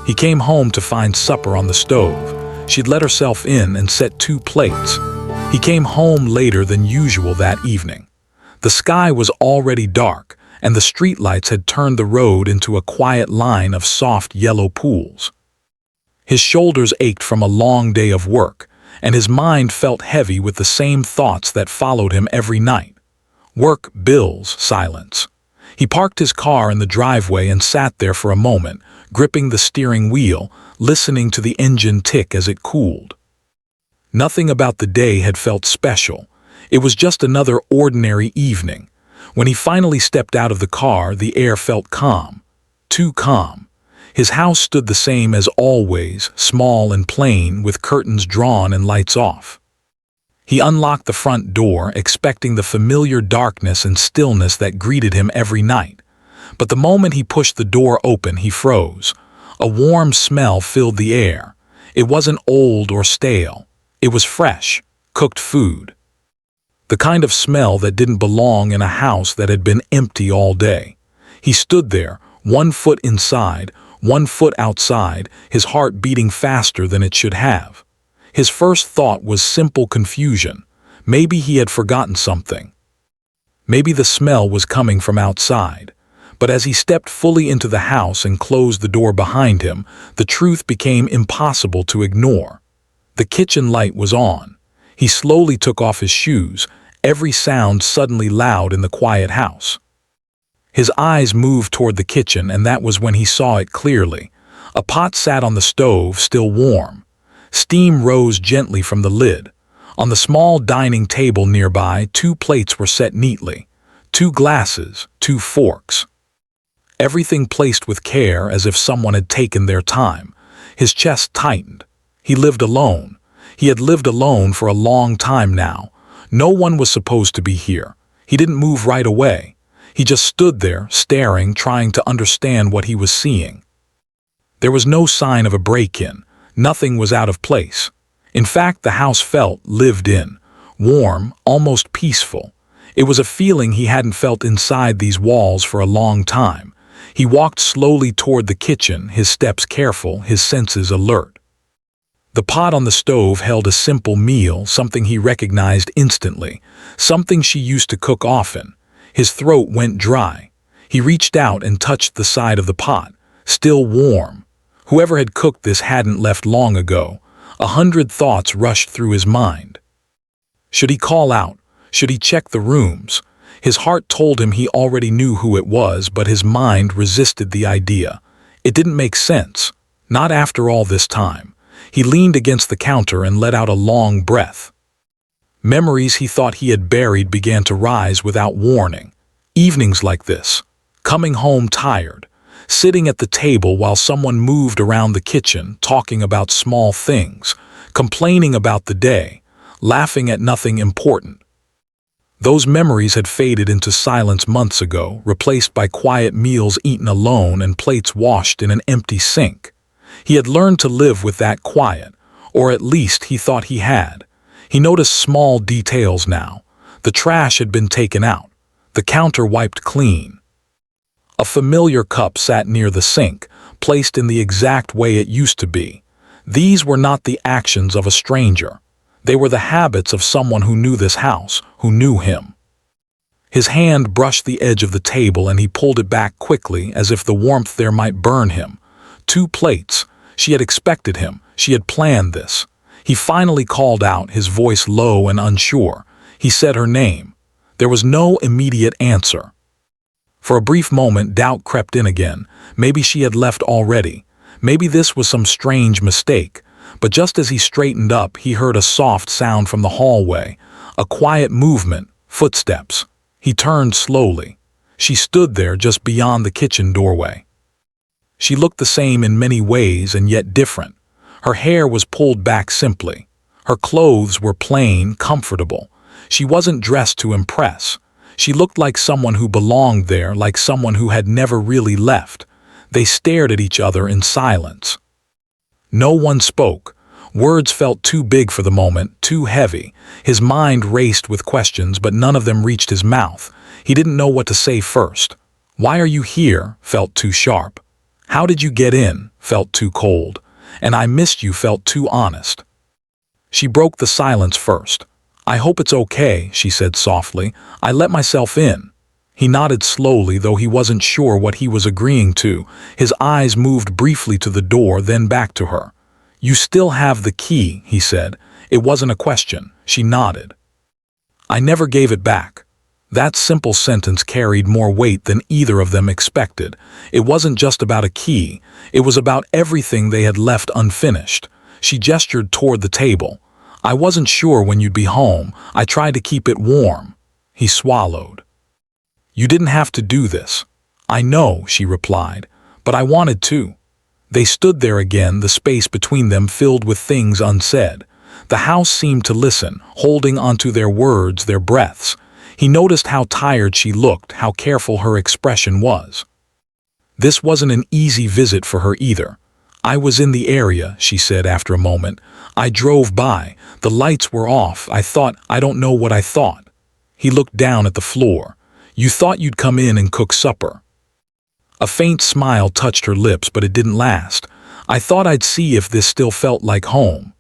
He came home to find supper on the stove. She'd let herself in and set 2 plates. He came home later than usual that evening. The sky was already dark, and the streetlights had turned the road into a quiet line of soft yellow pools. His shoulders ached from a long day of work, and his mind felt heavy with the same thoughts that followed him every night. Work, bills, silence. He parked his car in the driveway and sat there for a moment, gripping the steering wheel, listening to the engine tick as it cooled. Nothing about the day had felt special. It was just another ordinary evening. When he finally stepped out of the car, the air felt calm. Too calm. His house stood the same as always, small and plain, with curtains drawn and lights off. He unlocked the front door, expecting the familiar darkness and stillness that greeted him every night. But the moment he pushed the door open, he froze. A warm smell filled the air. It wasn't old or stale. It was fresh, cooked food. The kind of smell that didn't belong in a house that had been empty all day. He stood there, 1 foot inside, 1 foot outside, his heart beating faster than it should have. His first thought was simple confusion. Maybe he had forgotten something. Maybe the smell was coming from outside. But as he stepped fully into the house and closed the door behind him, the truth became impossible to ignore. The kitchen light was on. He slowly took off his shoes, every sound suddenly loud in the quiet house. His eyes moved toward the kitchen, and that was when he saw it clearly. A pot sat on the stove, still warm. Steam rose gently from the lid. On the small dining table nearby, 2 plates were set neatly. 2 glasses, 2 forks. Everything placed with care, as if someone had taken their time. His chest tightened. He lived alone. He had lived alone for a long time now. No one was supposed to be here. He didn't move right away. He just stood there, staring, trying to understand what he was seeing. There was no sign of a break-in. Nothing was out of place. In fact, the house felt lived in, warm, almost peaceful. It was a feeling he hadn't felt inside these walls for a long time. He walked slowly toward the kitchen, his steps careful, his senses alert. The pot on the stove held a simple meal, something he recognized instantly, something she used to cook often. His throat went dry. He reached out and touched the side of the pot, still warm. Whoever had cooked this hadn't left long ago. 100 thoughts rushed through his mind. Should he call out? Should he check the rooms? His heart told him he already knew who it was, but his mind resisted the idea. It didn't make sense. Not after all this time. He leaned against the counter and let out a long breath. Memories he thought he had buried began to rise without warning. Evenings like this. Coming home tired. Sitting at the table while someone moved around the kitchen, talking about small things, complaining about the day, laughing at nothing important. Those memories had faded into silence months ago, replaced by quiet meals eaten alone and plates washed in an empty sink. He had learned to live with that quiet, or at least he thought he had. He noticed small details now. The trash had been taken out. The counter wiped clean. A familiar cup sat near the sink, placed in the exact way it used to be. These were not the actions of a stranger. They were the habits of someone who knew this house, who knew him. His hand brushed the edge of the table and he pulled it back quickly, as if the warmth there might burn him. 2 plates. She had expected him. She had planned this. He finally called out, his voice low and unsure. He said her name. There was no immediate answer. For a brief moment, doubt crept in again. Maybe she had left already. Maybe this was some strange mistake. But just as he straightened up, he heard a soft sound from the hallway. A quiet movement, footsteps. He turned slowly. She stood there just beyond the kitchen doorway. She looked the same in many ways and yet different. Her hair was pulled back simply. Her clothes were plain, comfortable. She wasn't dressed to impress. She looked like someone who belonged there, like someone who had never really left. They stared at each other in silence. No one spoke. Words felt too big for the moment, too heavy. His mind raced with questions, but none of them reached his mouth. He didn't know what to say first. "Why are you here?" felt too sharp. How did you get in? Felt too cold. And I missed you felt too honest. She broke the silence first. I hope it's okay, she said softly. I let myself in. He nodded slowly, though he wasn't sure what he was agreeing to. His eyes moved briefly to the door, then back to her. You still have the key, he said. It wasn't a question. She nodded. I never gave it back. That simple sentence carried more weight than either of them expected. It wasn't just about a key. It was about everything they had left unfinished. She gestured toward the table. I wasn't sure when you'd be home. I tried to keep it warm. He swallowed. You didn't have to do this. I know, she replied, but I wanted to. They stood there again, the space between them filled with things unsaid. The house seemed to listen, holding onto their words, their breaths. He noticed how tired she looked, how careful her expression was. This wasn't an easy visit for her either. I was in the area, she said after a moment. I drove by. The lights were off. I don't know what I thought. He looked down at the floor. You thought you'd come in and cook supper. A faint smile touched her lips, but it didn't last. I thought I'd see if this still felt like home.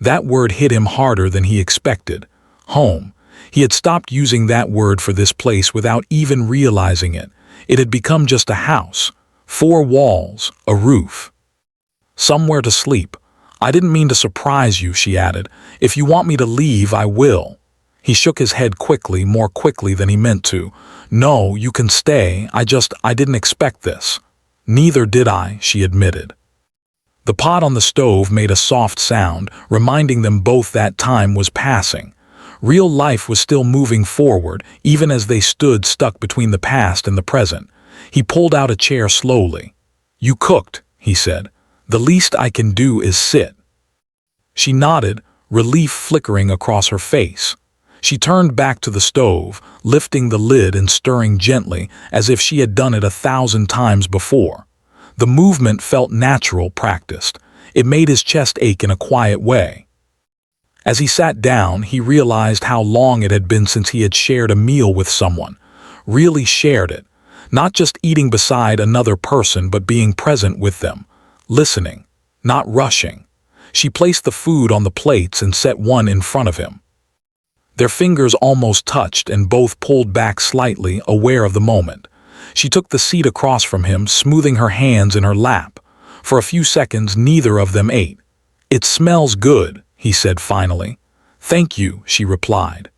That word hit him harder than he expected. Home. He had stopped using that word for this place without even realizing it. It had become just a house. 4 walls, a roof. Somewhere to sleep. I didn't mean to surprise you, she added. If you want me to leave, I will. He shook his head quickly, more quickly than he meant to. No, you can stay. I didn't expect this. Neither did I, she admitted. The pot on the stove made a soft sound, reminding them both that time was passing. Real life was still moving forward, even as they stood stuck between the past and the present. He pulled out a chair slowly. You cooked, he said. The least I can do is sit. She nodded, relief flickering across her face. She turned back to the stove, lifting the lid and stirring gently, as if she had done it 1,000 times before. The movement felt natural, practiced. It made his chest ache in a quiet way. As he sat down, he realized how long it had been since he had shared a meal with someone. Really shared it. Not just eating beside another person, but being present with them. Listening. Not rushing. She placed the food on the plates and set one in front of him. Their fingers almost touched and both pulled back slightly, aware of the moment. She took the seat across from him, smoothing her hands in her lap. For a few seconds, neither of them ate. It smells good, he said finally. Thank you, she replied.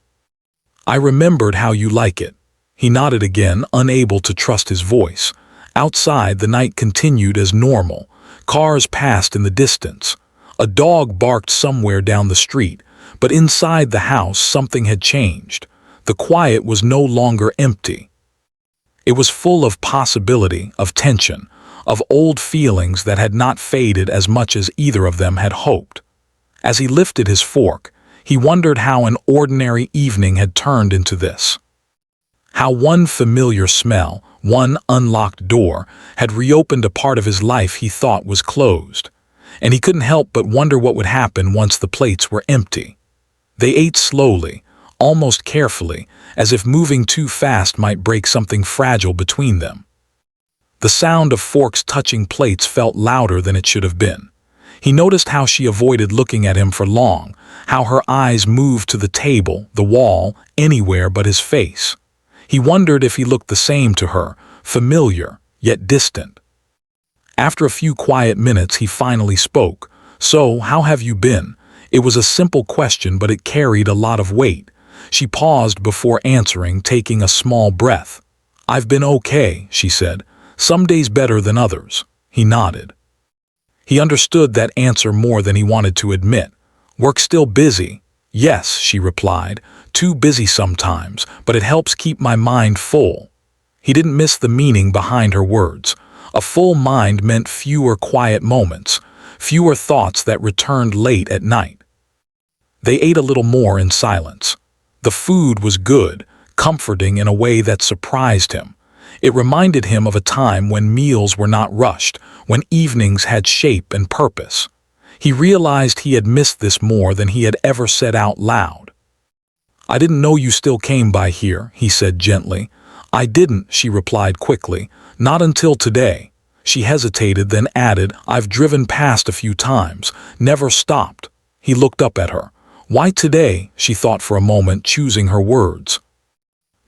I remembered how you like it. He nodded again, unable to trust his voice. Outside, the night continued as normal. Cars passed in the distance. A dog barked somewhere down the street, but inside the house something had changed. The quiet was no longer empty. It was full of possibility, of tension, of old feelings that had not faded as much as either of them had hoped. As he lifted his fork, he wondered how an ordinary evening had turned into this. How one familiar smell, one unlocked door, had reopened a part of his life he thought was closed. And he couldn't help but wonder what would happen once the plates were empty. They ate slowly, almost carefully, as if moving too fast might break something fragile between them. The sound of forks touching plates felt louder than it should have been. He noticed how she avoided looking at him for long, how her eyes moved to the table, the wall, anywhere but his face. He wondered if he looked the same to her, familiar, yet distant. After a few quiet minutes, he finally spoke. So, how have you been? It was a simple question, but it carried a lot of weight. She paused before answering, taking a small breath. I've been okay, she said. Some days better than others. He nodded. He understood that answer more than he wanted to admit. Work still busy? Yes, she replied. Too busy sometimes, but it helps keep my mind full. He didn't miss the meaning behind her words. A full mind meant fewer quiet moments, fewer thoughts that returned late at night. They ate a little more in silence. The food was good, comforting in a way that surprised him. It reminded him of a time when meals were not rushed, when evenings had shape and purpose. He realized he had missed this more than he had ever said out loud. I didn't know you still came by here, he said gently. I didn't, she replied quickly. Not until today. She hesitated, then added, "I've driven past a few times, never stopped." He looked up at her. "Why today?" she thought for a moment, choosing her words.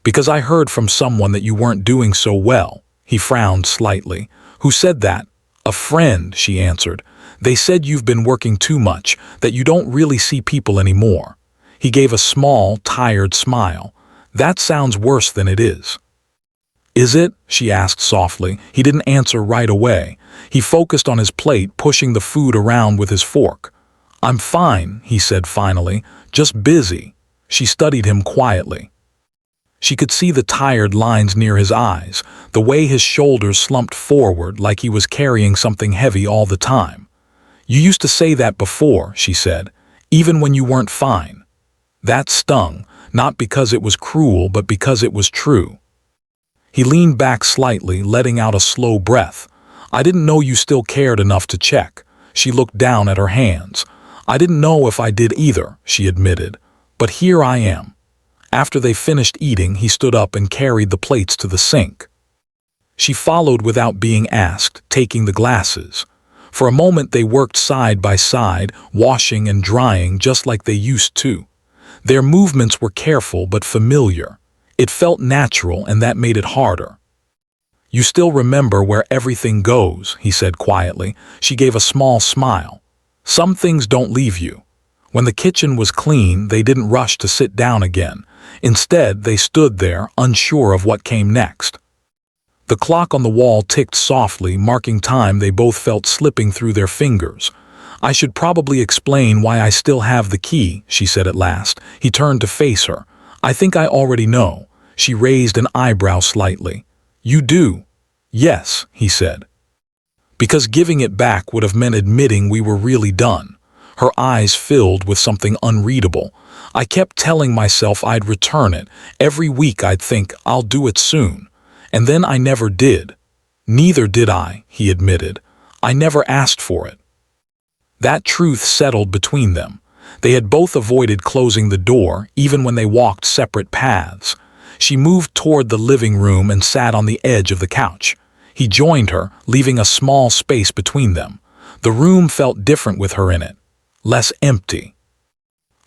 "Because I heard from someone that you weren't doing so well." He frowned slightly. "Who said that?" "A friend," she answered. "They said you've been working too much, that you don't really see people anymore." He gave a small, tired smile. "That sounds worse than it is." "Is it?" she asked softly. He didn't answer right away. He focused on his plate, pushing the food around with his fork. "I'm fine," he said finally. "Just busy." She studied him quietly. She could see the tired lines near his eyes, the way his shoulders slumped forward like he was carrying something heavy all the time. "You used to say that before," she said, "even when you weren't fine." That stung, not because it was cruel, but because it was true. He leaned back slightly, letting out a slow breath. "I didn't know you still cared enough to check." She looked down at her hands. "I didn't know if I did either," she admitted. "But here I am." After they finished eating, he stood up and carried the plates to the sink. She followed without being asked, taking the glasses. For a moment they worked side by side, washing and drying just like they used to. Their movements were careful but familiar. It felt natural, and that made it harder. "You still remember where everything goes," he said quietly. She gave a small smile. "Some things don't leave you." When the kitchen was clean, they didn't rush to sit down again. Instead, they stood there, unsure of what came next. The clock on the wall ticked softly, marking time they both felt slipping through their fingers. "I should probably explain why I still have the key," she said at last. He turned to face her. "I think I already know." She raised an eyebrow slightly. "You do?" "Yes," he said. "Because giving it back would have meant admitting we were really done." Her eyes filled with something unreadable. "I kept telling myself I'd return it. Every week I'd think, I'll do it soon. And then I never did." "Neither did I," he admitted. "I never asked for it." That truth settled between them. They had both avoided closing the door, even when they walked separate paths. She moved toward the living room and sat on the edge of the couch. He joined her, leaving a small space between them. The room felt different with her in it. Less empty.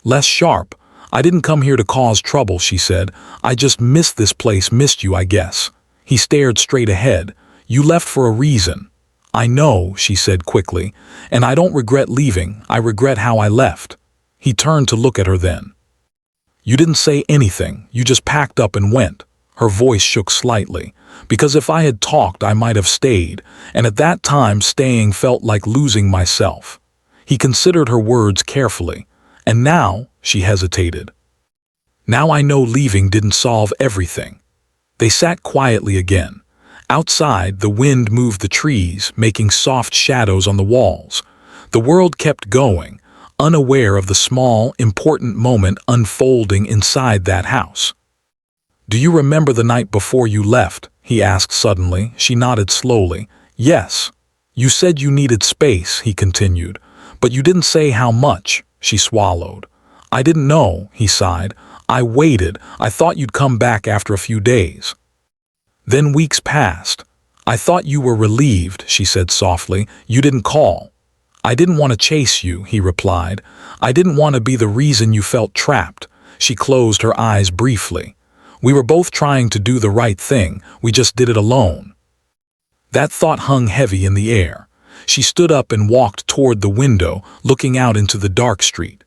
Less sharp. "I didn't come here to cause trouble," she said. "I just missed this place, missed you, I guess." He stared straight ahead. "You left for a reason." "I know," she said quickly, "and I don't regret leaving. I regret how I left." He turned to look at her then. "You didn't say anything. You just packed up and went." Her voice shook slightly. "Because if I had talked, I might have stayed, and at that time staying felt like losing myself." He considered her words carefully. "And now," she hesitated. "Now I know leaving didn't solve everything." They sat quietly again. Outside, the wind moved the trees, making soft shadows on the walls. The world kept going, unaware of the small, important moment unfolding inside that house. "Do you remember the night before you left?" he asked suddenly. She nodded slowly. "Yes." "You said you needed space," he continued. "But you didn't say how much." She swallowed. "I didn't know," he sighed. "I waited. I thought you'd come back after a few days." Then weeks passed. "I thought you were relieved," she said softly. "You didn't call." "I didn't want to chase you," he replied. "I didn't want to be the reason you felt trapped." She closed her eyes briefly. "We were both trying to do the right thing. We just did it alone." That thought hung heavy in the air. She stood up and walked toward the window, looking out into the dark street.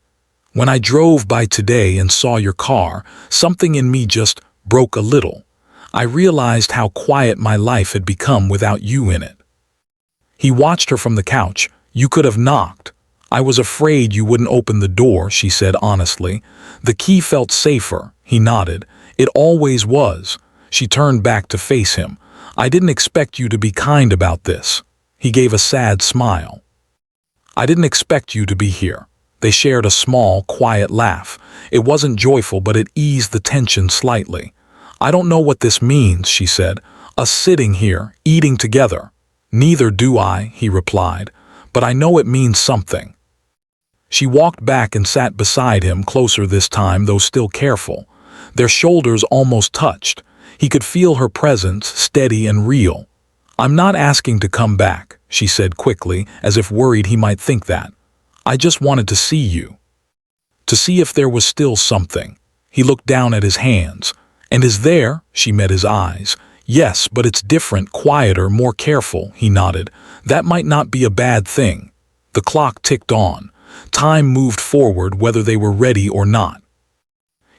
"When I drove by today and saw your car, something in me just broke a little. I realized how quiet my life had become without you in it." He watched her from the couch. "You could have knocked." "I was afraid you wouldn't open the door," she said honestly. "The key felt safer." He nodded. "It always was." She turned back to face him. "I didn't expect you to be kind about this." He gave a sad smile. "I didn't expect you to be here." They shared a small, quiet laugh. It wasn't joyful, but it eased the tension slightly. "I don't know what this means," she said. "Us sitting here, eating together." "Neither do I," he replied. "But I know it means something." She walked back and sat beside him, closer this time, though still careful. Their shoulders almost touched. He could feel her presence, steady and real. "I'm not asking to come back," she said quickly, as if worried he might think that. "I just wanted to see you. To see if there was still something." He looked down at his hands. "And is there?" She met his eyes. "Yes, but it's different, quieter, more careful," he nodded. "That might not be a bad thing." The clock ticked on. Time moved forward whether they were ready or not.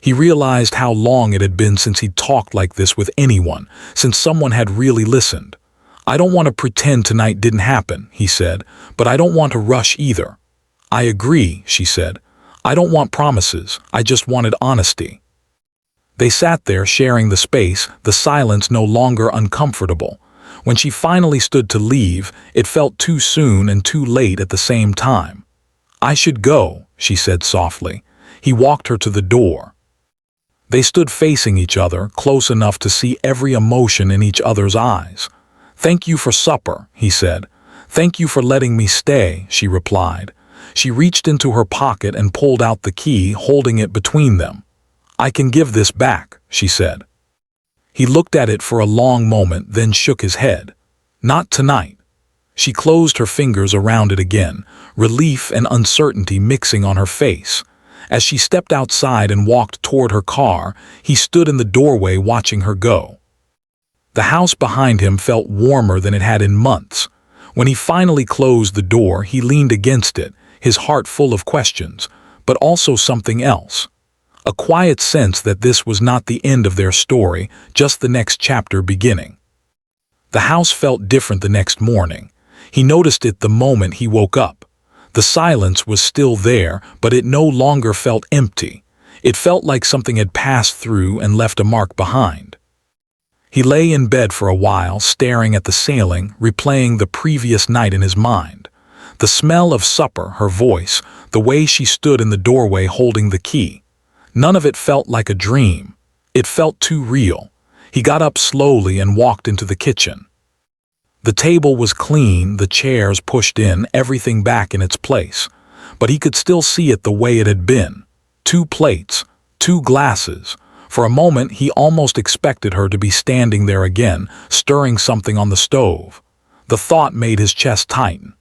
He realized how long it had been since he'd talked like this with anyone, since someone had really listened. "I don't want to pretend tonight didn't happen," he said, "but I don't want to rush either." "I agree," she said. "I don't want promises, I just wanted honesty." They sat there sharing the space, the silence no longer uncomfortable. When she finally stood to leave, it felt too soon and too late at the same time. "I should go," she said softly. He walked her to the door. They stood facing each other, close enough to see every emotion in each other's eyes. "Thank you for supper," he said. "Thank you for letting me stay," she replied. She reached into her pocket and pulled out the key, holding it between them. "I can give this back," she said. He looked at it for a long moment, then shook his head. "Not tonight." She closed her fingers around it again, relief and uncertainty mixing on her face. As she stepped outside and walked toward her car, he stood in the doorway watching her go. The house behind him felt warmer than it had in months. When he finally closed the door, he leaned against it, his heart full of questions, but also something else. A quiet sense that this was not the end of their story, just the next chapter beginning. The house felt different the next morning. He noticed it the moment he woke up. The silence was still there, but it no longer felt empty. It felt like something had passed through and left a mark behind. He lay in bed for a while, staring at the ceiling, replaying the previous night in his mind. The smell of supper, her voice, the way she stood in the doorway holding the key. None of it felt like a dream. It felt too real. He got up slowly and walked into the kitchen. The table was clean, the chairs pushed in, everything back in its place. But he could still see it the way it had been. 2 plates, 2 glasses. For a moment he almost expected her to be standing there again, stirring something on the stove. The thought made his chest tighten.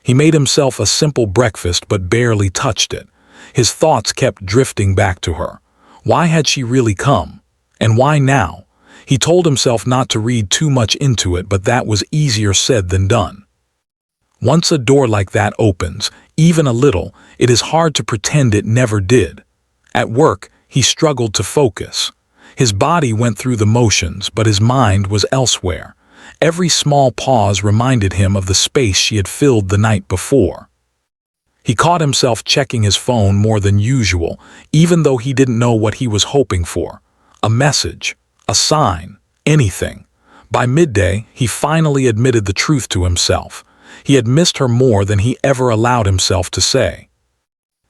He made himself a simple breakfast but barely touched it. His thoughts kept drifting back to her. Why had she really come? And why now? He told himself not to read too much into it, but that was easier said than done. Once a door like that opens, even a little, it is hard to pretend it never did. At work, he struggled to focus. His body went through the motions, but his mind was elsewhere. Every small pause reminded him of the space she had filled the night before. He caught himself checking his phone more than usual, even though he didn't know what he was hoping for. A message. A sign, anything. By midday, he finally admitted the truth to himself. He had missed her more than he ever allowed himself to say.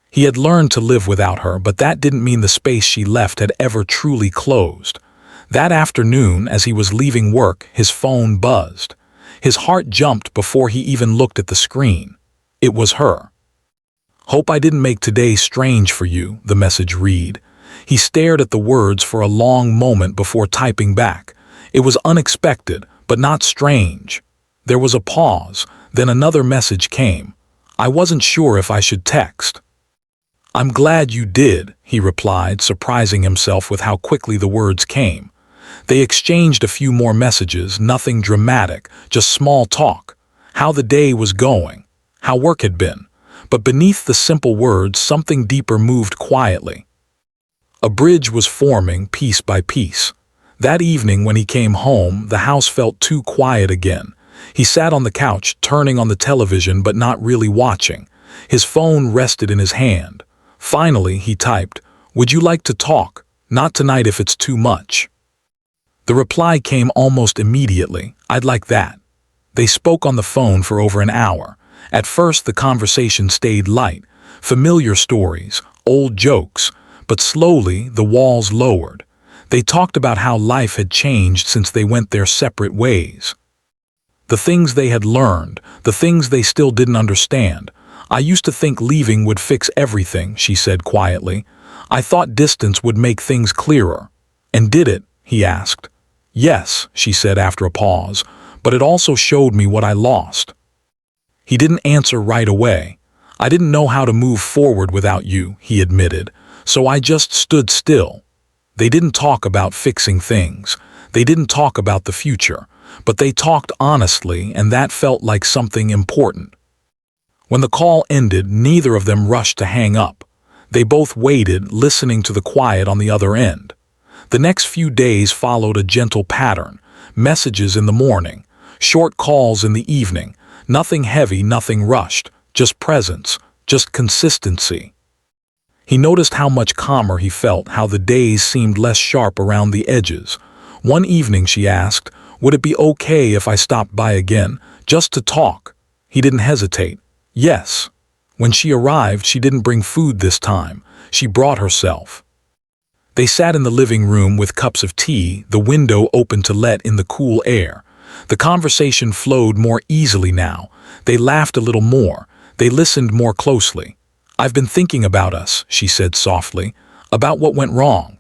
He had learned to live without her, but that didn't mean the space she left had ever truly closed. That afternoon, as he was leaving work, his phone buzzed. His heart jumped before he even looked at the screen. It was her. "Hope I didn't make today strange for you," the message read. He stared at the words for a long moment before typing back. It was unexpected, but not strange. There was a pause, then another message came. "I wasn't sure if I should text." "I'm glad you did," he replied, surprising himself with how quickly the words came. They exchanged a few more messages, nothing dramatic, just small talk. How the day was going, how work had been. But beneath the simple words, something deeper moved quietly. A bridge was forming piece by piece. That evening when he came home, the house felt too quiet again. He sat on the couch, turning on the television but not really watching. His phone rested in his hand. Finally, he typed, "Would you like to talk? Not tonight if it's too much." The reply came almost immediately, "I'd like that." They spoke on the phone for over an hour. At first, the conversation stayed light. Familiar stories, old jokes. But slowly, the walls lowered. They talked about how life had changed since they went their separate ways. The things they had learned, the things they still didn't understand. "I used to think leaving would fix everything," she said quietly. "I thought distance would make things clearer." "And did it?" he asked. "Yes," she said after a pause, but it also showed me what I lost. He didn't answer right away. I didn't know how to move forward without you, he admitted, so I just stood still. They didn't talk about fixing things. They didn't talk about the future, but they talked honestly, and that felt like something important. When the call ended, neither of them rushed to hang up. They both waited, listening to the quiet on the other end. The next few days followed a gentle pattern: messages in the morning, short calls in the evening, nothing heavy, nothing rushed, just presence, just consistency. He noticed how much calmer he felt, how the days seemed less sharp around the edges. One evening she asked, "Would it be okay if I stopped by again, just to talk?" He didn't hesitate. Yes. When she arrived, she didn't bring food this time. She brought herself. They sat in the living room with cups of tea, the window open to let in the cool air. The conversation flowed more easily now. They laughed a little more. They listened more closely. "I've been thinking about us," she said softly, "about what went wrong."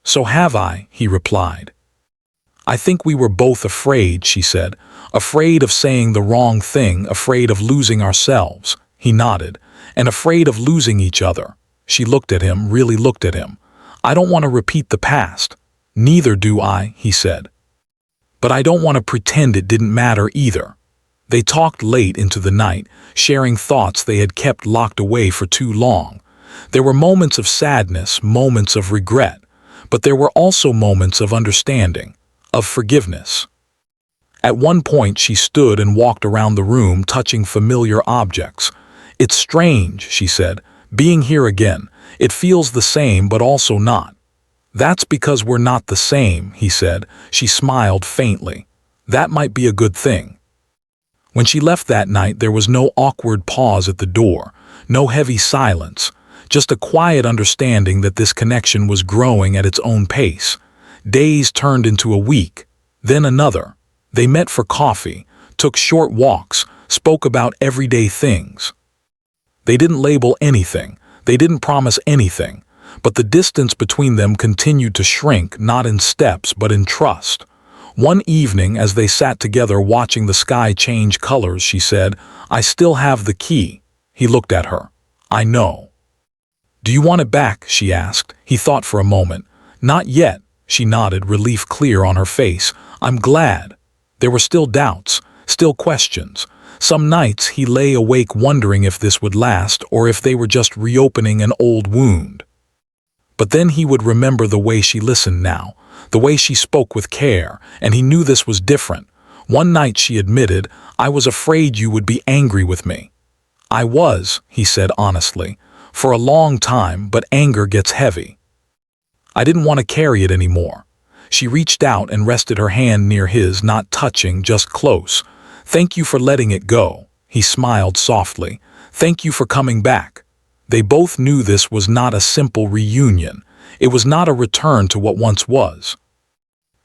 "So have I," he replied. "I think we were both afraid," she said, "afraid of saying the wrong thing, afraid of losing ourselves." He nodded. "And afraid of losing each other." She looked at him, really looked at him. "I don't want to repeat the past." "Neither do I," he said. "But I don't want to pretend it didn't matter either." They talked late into the night, sharing thoughts they had kept locked away for too long. There were moments of sadness, moments of regret, but there were also moments of understanding, of forgiveness. At one point she stood and walked around the room, touching familiar objects. "It's strange," she said, "being here again. It feels the same, but also not." "That's because we're not the same," he said. She smiled faintly. "That might be a good thing." When she left that night, there was no awkward pause at the door, no heavy silence, just a quiet understanding that this connection was growing at its own pace. Days turned into a week, then another. They met for coffee, took short walks, spoke about everyday things. They didn't label anything, they didn't promise anything, but the distance between them continued to shrink, not in steps but in trust. One evening, as they sat together watching the sky change colors, she said, "I still have the key." He looked at her. "I know." "Do you want it back?" she asked. He thought for a moment. "Not yet," she nodded, relief clear on her face. "I'm glad." There were still doubts, still questions. Some nights he lay awake wondering if this would last or if they were just reopening an old wound. But then he would remember the way she listened now, the way she spoke with care, and he knew this was different. One night she admitted, "I was afraid you would be angry with me." "I was," he said honestly, "for a long time, but anger gets heavy. I didn't want to carry it anymore." She reached out and rested her hand near his, not touching, just close. "Thank you for letting it go." He smiled softly. "Thank you for coming back." They both knew this was not a simple reunion. It was not a return to what once was.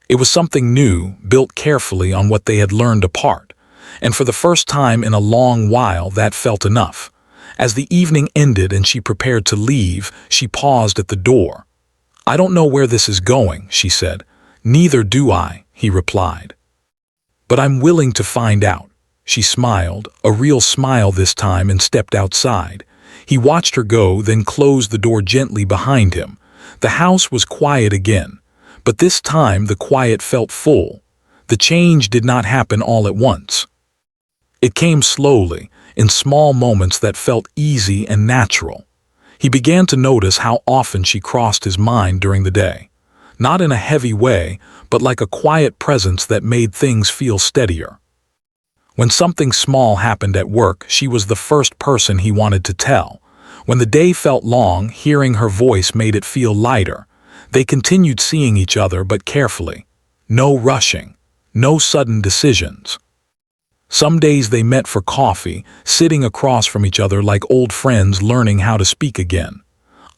It was something new, built carefully on what they had learned apart. And for the first time in a long while, that felt enough. As the evening ended and she prepared to leave, she paused at the door. "I don't know where this is going," she said. "Neither do I," he replied. "But I'm willing to find out." She smiled, a real smile this time, and stepped outside. He watched her go, then closed the door gently behind him. The house was quiet again, but this time the quiet felt full. The change did not happen all at once. It came slowly, in small moments that felt easy and natural. He began to notice how often she crossed his mind during the day. Not in a heavy way, but like a quiet presence that made things feel steadier. When something small happened at work, she was the first person he wanted to tell. When the day felt long, hearing her voice made it feel lighter. They continued seeing each other, but carefully. No rushing, no sudden decisions. Some days they met for coffee, sitting across from each other like old friends learning how to speak again.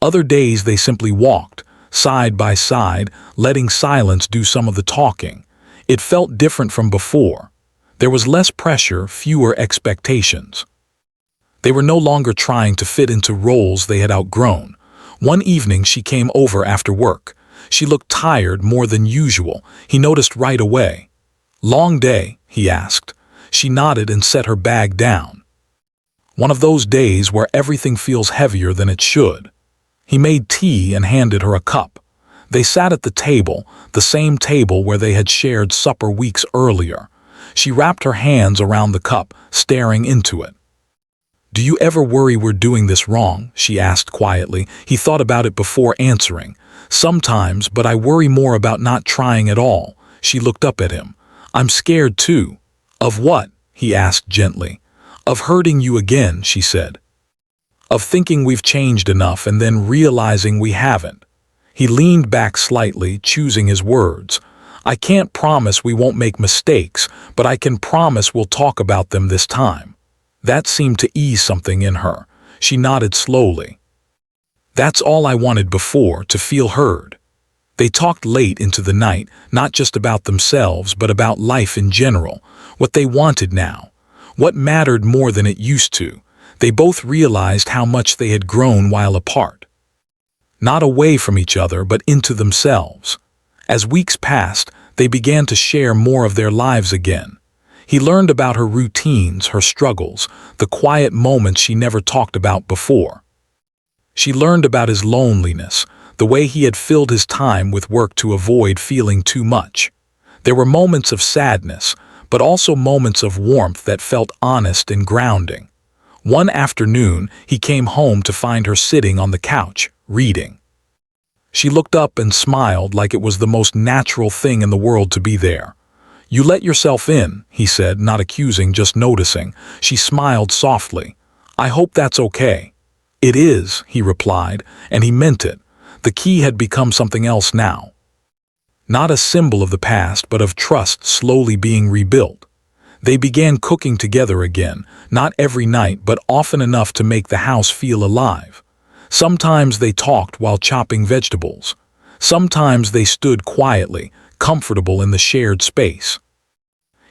Other days they simply walked, side by side, letting silence do some of the talking. It felt different from before. There was less pressure, fewer expectations. They were no longer trying to fit into roles they had outgrown. One evening she came over after work. She looked tired, more than usual. He noticed right away. Long day, he asked. She nodded and set her bag down. One of those days where everything feels heavier than it should. He made tea and handed her a cup. They sat at the table, the same table where they had shared supper weeks earlier. She wrapped her hands around the cup, staring into it. "Do you ever worry we're doing this wrong?" she asked quietly. He thought about it before answering. "Sometimes, but I worry more about not trying at all." She looked up at him. "I'm scared too." "Of what?" he asked gently. "Of hurting you again," she said. "Of thinking we've changed enough and then realizing we haven't." He leaned back slightly, choosing his words. "I can't promise we won't make mistakes, but I can promise we'll talk about them this time." That seemed to ease something in her. She nodded slowly. "That's all I wanted before, to feel heard." They talked late into the night, not just about themselves, but about life in general, what they wanted now, what mattered more than it used to. They both realized how much they had grown while apart. Not away from each other, but into themselves. As weeks passed, they began to share more of their lives again. He learned about her routines, her struggles, the quiet moments she never talked about before. She learned about his loneliness, the way he had filled his time with work to avoid feeling too much. There were moments of sadness, but also moments of warmth that felt honest and grounding. One afternoon, he came home to find her sitting on the couch, reading. She looked up and smiled like it was the most natural thing in the world to be there. "You let yourself in," he said, not accusing, just noticing. She smiled softly. "I hope that's okay." "It is," he replied, and he meant it. The key had become something else now. Not a symbol of the past, but of trust slowly being rebuilt. They began cooking together again, not every night, but often enough to make the house feel alive. Sometimes they talked while chopping vegetables. Sometimes they stood quietly, comfortable in the shared space.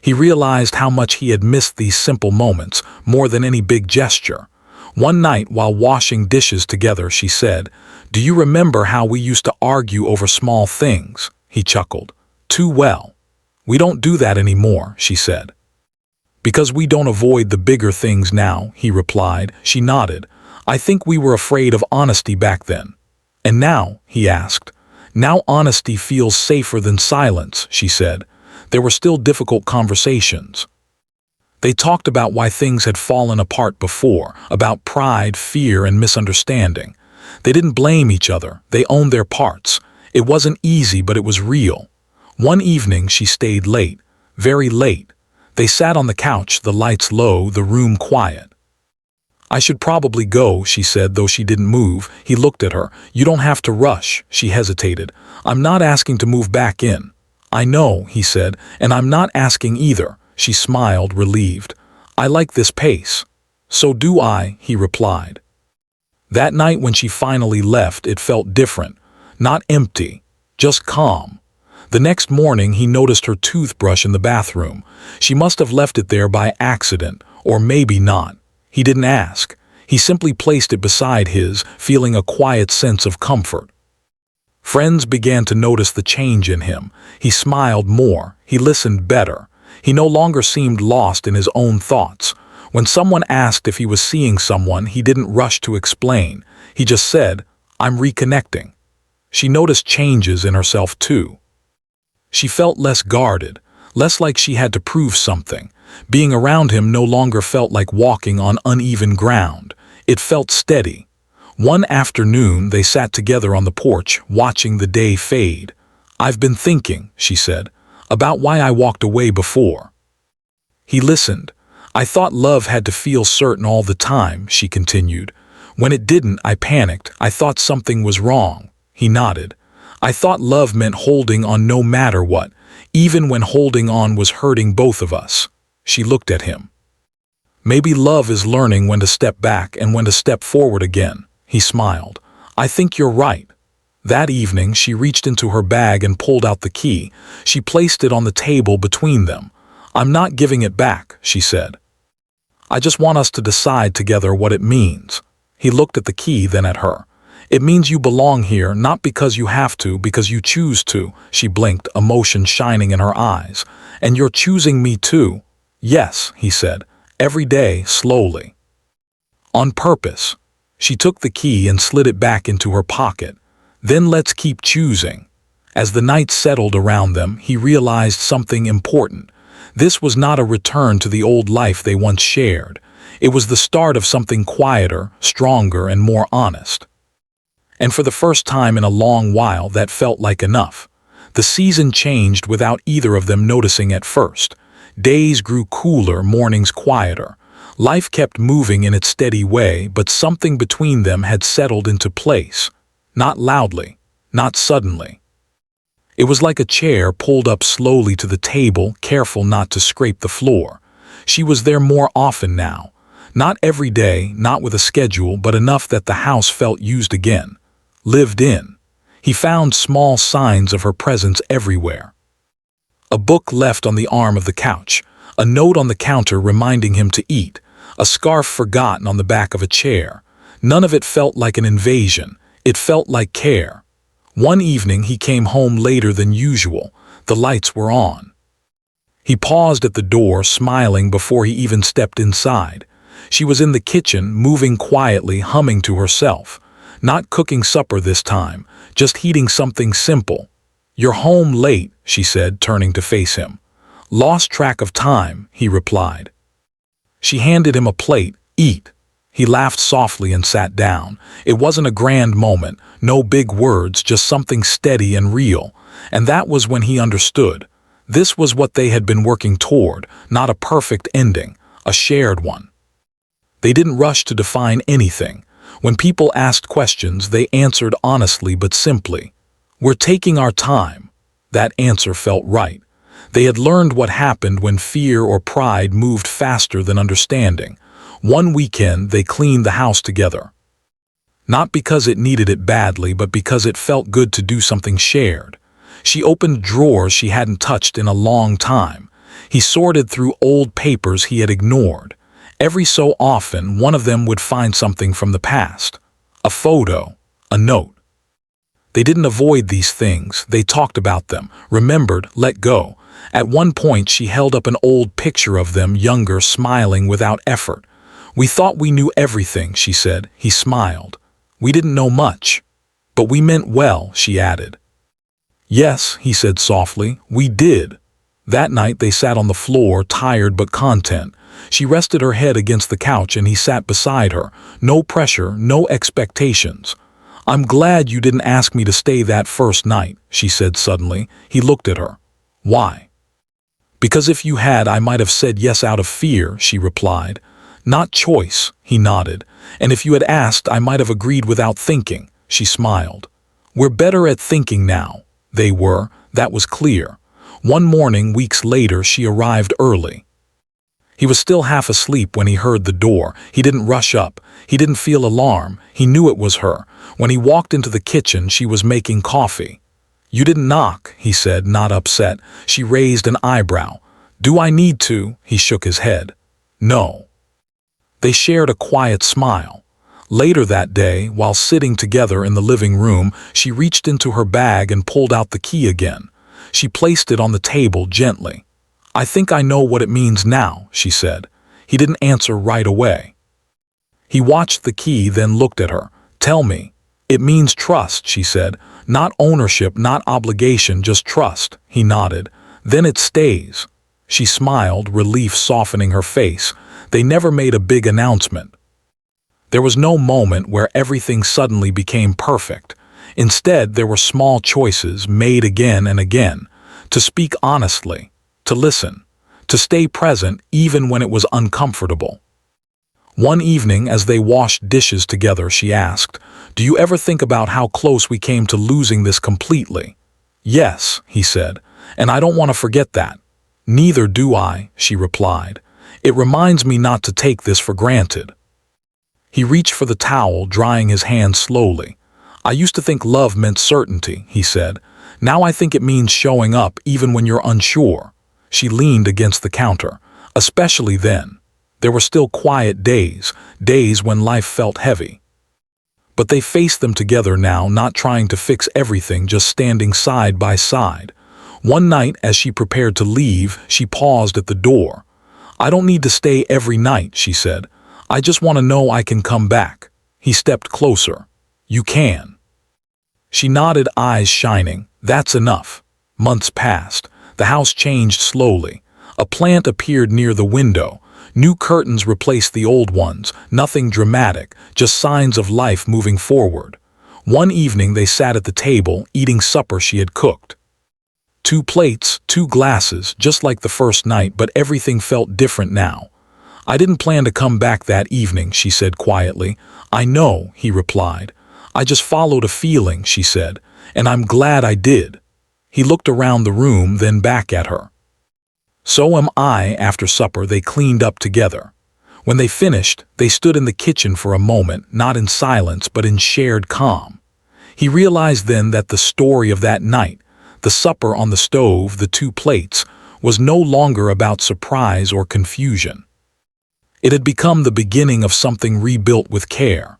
He realized how much he had missed these simple moments, more than any big gesture. One night, while washing dishes together, she said, "Do you remember how we used to argue over small things?" He chuckled. "Too well." "We don't do that anymore," she said. "Because we don't avoid the bigger things now," he replied. She nodded. "I think we were afraid of honesty back then." "And now?" he asked. "Now honesty feels safer than silence," she said. There were still difficult conversations. They talked about why things had fallen apart before, about pride, fear, and misunderstanding. They didn't blame each other, they owned their parts. It wasn't easy, but it was real. One evening she stayed late, very late. They sat on the couch, the lights low, the room quiet. "I should probably go," she said, though she didn't move. He looked at her. "You don't have to rush." She hesitated. "I'm not asking to move back in." "I know," he said, "and I'm not asking either." She smiled, relieved. "I like this pace." "So do I," he replied. That night when she finally left, it felt different. Not empty, just calm. The next morning he noticed her toothbrush in the bathroom. She must have left it there by accident, or maybe not. He didn't ask. He simply placed it beside his, feeling a quiet sense of comfort. Friends began to notice the change in him. He smiled more. He listened better. He no longer seemed lost in his own thoughts. When someone asked if he was seeing someone, he didn't rush to explain. He just said, "I'm reconnecting." She noticed changes in herself too. She felt less guarded, less like she had to prove something. Being around him no longer felt like walking on uneven ground. It felt steady. One afternoon they sat together on the porch, watching the day fade. "I've been thinking," she said, "about why I walked away before." He listened. "I thought love had to feel certain all the time," she continued. "When it didn't, I panicked. I thought something was wrong." He nodded. "I thought love meant holding on no matter what, even when holding on was hurting both of us." She looked at him. "Maybe love is learning when to step back and when to step forward again." He smiled. "I think you're right." That evening she reached into her bag and pulled out the key. She placed it on the table between them. "I'm not giving it back," she said. "I just want us to decide together what it means." He looked at the key, then at her. It means you belong here, not because you have to, because you choose to. She blinked, emotion shining in her eyes. And you're choosing me too. Yes, he said, every day, slowly. On purpose. She took the key and slid it back into her pocket. Then let's keep choosing. As the night settled around them, he realized something important. This was not a return to the old life they once shared. It was the start of something quieter, stronger, and more honest. And for the first time in a long while, that felt like enough. The season changed without either of them noticing at first. Days grew cooler, mornings quieter. Life kept moving in its steady way, but something between them had settled into place. Not loudly, not suddenly. It was like a chair pulled up slowly to the table, careful not to scrape the floor. She was there more often now. Not every day, not with a schedule, but enough that the house felt used again. Lived in. He found small signs of her presence everywhere. A book left on the arm of the couch, a note on the counter reminding him to eat, a scarf forgotten on the back of a chair. None of it felt like an invasion. It felt like care. One evening he came home later than usual. The lights were on. He paused at the door, smiling before he even stepped inside. She was in the kitchen, moving quietly, humming to herself. Not cooking supper this time, just heating something simple. "You're home late," she said, turning to face him. "Lost track of time," he replied. She handed him a plate. "Eat." He laughed softly and sat down. It wasn't a grand moment, no big words, just something steady and real. And that was when he understood. This was what they had been working toward, not a perfect ending, a shared one. They didn't rush to define anything. When people asked questions, they answered honestly but simply. "We're taking our time." That answer felt right. They had learned what happened when fear or pride moved faster than understanding. One weekend, they cleaned the house together. Not because it needed it badly, but because it felt good to do something shared. She opened drawers she hadn't touched in a long time. He sorted through old papers he had ignored. Every so often, one of them would find something from the past. A photo, a note. They didn't avoid these things, they talked about them, remembered, let go. At one point she held up an old picture of them, younger, smiling without effort. "We thought we knew everything," she said. He smiled. "We didn't know much. But we meant well," she added. "Yes," he said softly, "we did." That night they sat on the floor, tired but content. She rested her head against the couch and he sat beside her. No pressure, no expectations. "I'm glad you didn't ask me to stay that first night," she said suddenly. He looked at her. "Why?" "Because if you had, I might have said yes out of fear," she replied. "Not choice," he nodded. "And if you had asked, I might have agreed without thinking," she smiled. "We're better at thinking now." They were, that was clear. One morning, weeks later, she arrived early. He was still half asleep when he heard the door. He didn't rush up. He didn't feel alarm. He knew it was her. When he walked into the kitchen, she was making coffee. "You didn't knock," he said, not upset. She raised an eyebrow. "Do I need to?" He shook his head. "No." They shared a quiet smile. Later that day, while sitting together in the living room, she reached into her bag and pulled out the key again. She placed it on the table gently. "I think I know what it means now," she said. He didn't answer right away. He watched the key, then looked at her. "Tell me." "It means trust," she said. "Not ownership, not obligation, just trust." He nodded. "Then it stays." She smiled, relief softening her face. They never made a big announcement. There was no moment where everything suddenly became perfect. Instead, there were small choices made again and again. To speak honestly, to listen, to stay present even when it was uncomfortable. One evening, as they washed dishes together, she asked, "Do you ever think about how close we came to losing this completely?" "Yes," he said, "and I don't want to forget that." "Neither do I," she replied. "It reminds me not to take this for granted." He reached for the towel, drying his hands slowly. "I used to think love meant certainty," he said. "Now I think it means showing up even when you're unsure." She leaned against the counter. "Especially then. There were still quiet days, days when life felt heavy." But they faced them together now, not trying to fix everything, just standing side by side. One night, as she prepared to leave, she paused at the door. "I don't need to stay every night," she said. "I just want to know I can come back." He stepped closer. "You can." She nodded, eyes shining. "That's enough." Months passed. The house changed slowly. A plant appeared near the window. New curtains replaced the old ones. Nothing dramatic, just signs of life moving forward. One evening they sat at the table, eating supper she had cooked. 2 plates, 2 glasses, just like the first night, but everything felt different now. "I didn't plan to come back that evening," she said quietly. "I know," he replied. "I just followed a feeling," she said, "and I'm glad I did." He looked around the room, then back at her. "So am I." After supper, they cleaned up together. When they finished, they stood in the kitchen for a moment, not in silence, but in shared calm. He realized then that the story of that night, the supper on the stove, the 2 plates, was no longer about surprise or confusion. It had become the beginning of something rebuilt with care.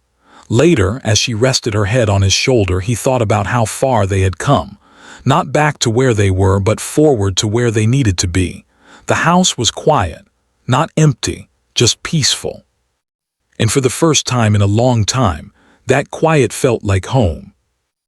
Later, as she rested her head on his shoulder, he thought about how far they had come. Not back to where they were, but forward to where they needed to be. The house was quiet, not empty, just peaceful. And for the first time in a long time, that quiet felt like home.